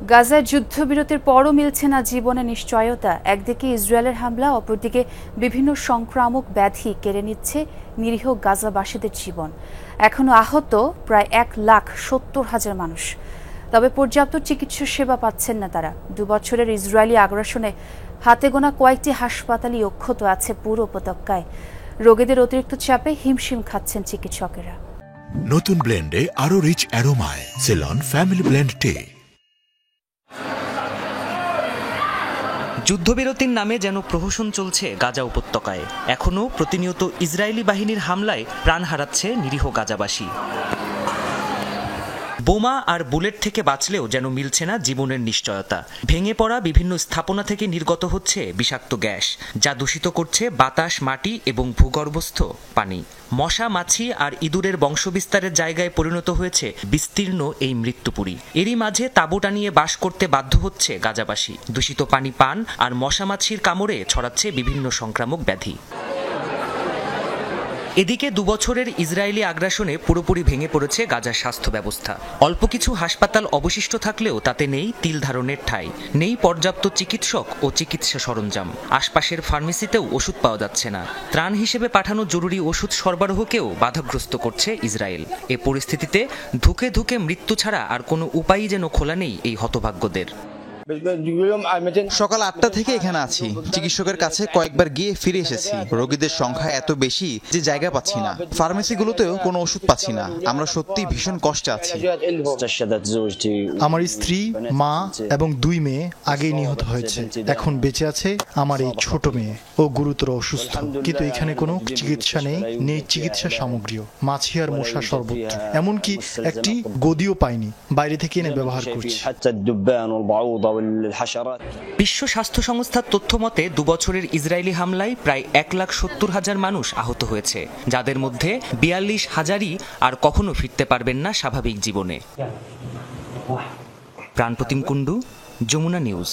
গাজায় যুদ্ধবিরতির পরও মিলছে না জীবনের নিশ্চয়তা। একদিকে ইসরায়েলের হামলা, অপরদিকে বিভিন্ন সংক্রামক ব্যাধি কেড়ে নিচ্ছে নিরীহ গাজাবাসীদের জীবন। এখনো আহত প্রায় 1,70,000 মানুষ। তবে পর্যাপ্ত চিকিৎসা সেবা পাচ্ছেন না তারা। 2 বছরের ইসরায়েলি আগ্রাসনে হাতে গোনা কয়েকটি হাসপাতালই অক্ষত আছে পুরো উপত্যকায়। রোগীদের অতিরিক্ত চাপে হিমশিম খাচ্ছেন চিকিৎসকেরা। নতুন ব্লেন্ডে আরো রিচ অ্যারোমায় সেলন ফ্যামিলি ব্লেন্ড টে। যুদ্ধবিরতির নামে যেন প্রহসন চলছে গাজা উপত্যকায়। এখনও প্রতিনিয়ত ইসরায়েলি বাহিনীর হামলায় প্রাণ হারাচ্ছে নিরীহ গাজাবাসী। বোমা আর বুলেট থেকে বাঁচলেও যেন মিলছে না জীবনের নিশ্চয়তা। ভেঙে পড়া বিভিন্ন স্থাপনা থেকে নির্গত হচ্ছে বিষাক্ত গ্যাস, যা দূষিত করছে বাতাস, মাটি এবং ভূগর্ভস্থ পানি। মশা, মাছি আর ইঁদুরের বংশবিস্তারের জায়গায় পরিণত হয়েছে বিস্তীর্ণ এই মৃত্যুপুরী। এরই মাঝে তাঁবু টানিয়ে বাস করতে বাধ্য হচ্ছে গাজাবাসী। দূষিত পানি পান আর মশা মাছির কামড়ে ছড়াচ্ছে বিভিন্ন সংক্রামক ব্যাধি। এদিকে 2 বছরের ইসরায়েলি আগ্রাসনে পুরোপুরি ভেঙে পড়েছে গাজার স্বাস্থ্য ব্যবস্থা। অল্প কিছু হাসপাতাল অবশিষ্ট থাকলেও তাতে নেই তিল ধারণের ঠাঁই, নেই পর্যাপ্ত চিকিৎসক ও চিকিৎসা সরঞ্জাম। আশপাশের ফার্মেসিতেও ওষুধ পাওয়া যাচ্ছে না। ত্রাণ হিসেবে পাঠানো জরুরি ওষুধ সরবরাহকেও বাধাগ্রস্ত করছে ইসরায়েল। এ পরিস্থিতিতে ধুকে ধুকে মৃত্যু ছাড়া আর কোনো উপায়ই যেন খোলা নেই এই হতভাগ্যদের। সকাল 8টা থেকে এখানে আছি। চিকিৎসকের কাছে কয়েকবার গিয়ে ফিরে এসেছি। রোগীদের সংখ্যা এত বেশি যে জায়গা পাচ্ছি না। ফার্মেসিগুলোতেও কোনো ওষুধ পাচ্ছি না। আমরা সত্যি ভীষণ কষ্টে আছি। আমার স্ত্রী, মা এবং 2 মেয়ে আগেই নিহত হয়েছে। এখন বেঁচে আছে আমার এই ছোট মেয়ে। ও গুরুতর অসুস্থ, কিন্তু এখানে কোনো চিকিৎসা নেই চিকিৎসা সামগ্রীও। মাছি আর মশা সর্বত্র, এমনকি একটি গদিও পাইনি, বাইরে থেকে এনে ব্যবহার করছি। বিশ্ব স্বাস্থ্য সংস্থার তথ্য মতে 2 বছরের ইসরায়েলি হামলায় প্রায় 1,70,000 মানুষ আহত হয়েছে, যাদের মধ্যে 42,000ই আর কখনো ফিরতে পারবেন না স্বাভাবিক জীবনে। প্রাণপ্রতিম কুণ্ডু, যমুনা নিউজ।